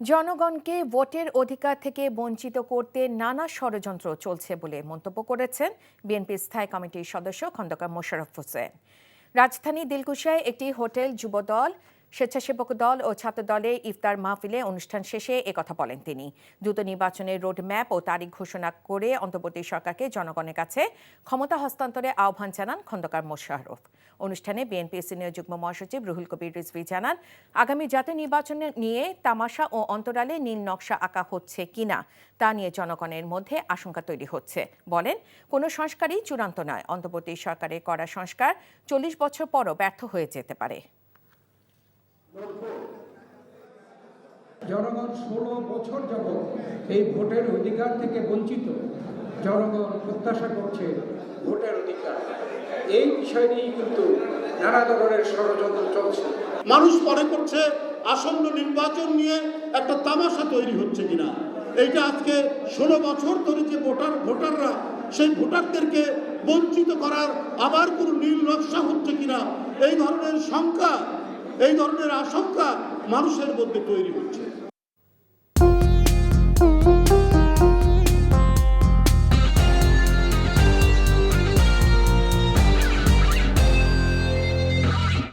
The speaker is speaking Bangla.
জনগণকে ভোটের অধিকার থেকে বঞ্চিত করতে নানা ষড়যন্ত্র চলছে বলে মন্তব্য করেছেন বিএনপি স্থায়ী কমিটির সদস্য খন্দকার মোশাররফ হোসেন। রাজধানী দিলকুশায় একটি হোটেল যুবদল, স্বেচ্ছাসেবক দল ও ছাত্র দলের ইফতার মাহফিলে অনুষ্ঠান শেষে একথা বলেন তিনি। দ্রুত নির্বাচনের রোডম্যাপ ও তারিখ ঘোষণা করে অন্তর্বর্তী সরকারকে জনগণের কাছে ক্ষমতা হস্তান্তরের আহ্বান জানান খন্দকার মোশাররফ। অনুষ্ঠানে বিএনপি সিনিয়র যুগ্ম মহাসচিব রুহুল কবির রিজভী জানান, আগামী জাতীয় নির্বাচন নিয়ে তামাশা ও অন্তরালে নীল নকশা আঁকা হচ্ছে কিনা তা নিয়ে জনগণের মধ্যে আশঙ্কা তৈরি হচ্ছে। বলেন, কোনো সংস্কারই চূড়ান্ত নয়, অন্তর্বর্তী সরকারের করা সংস্কার 40 বছর পরও ব্যর্থ হয়ে যেতে পারে। জনগণ 16 বছর যাবৎ এই ভোটের অধিকার থেকে বঞ্চিত। জনগণ প্রত্যাশা করছে ভোটের অধিকার। এই বিষয় নিয়ে কিন্তু নানা ধরনের ষড়যন্ত্র চলছে। মানুষ মনে করছে আসন্ন নির্বাচন নিয়ে একটা তামাশা তৈরি হচ্ছে কিনা। এইটা আজকে 16 বছর ধরে যে ভোটাররা সেই ভোটারদেরকে বঞ্চিত করার আবার কোনো নীল নকশা হচ্ছে কিনা, এই ধরনের শঙ্কা, এই ধরনের আশঙ্কা মানুষের মধ্যে তৈরি হচ্ছে।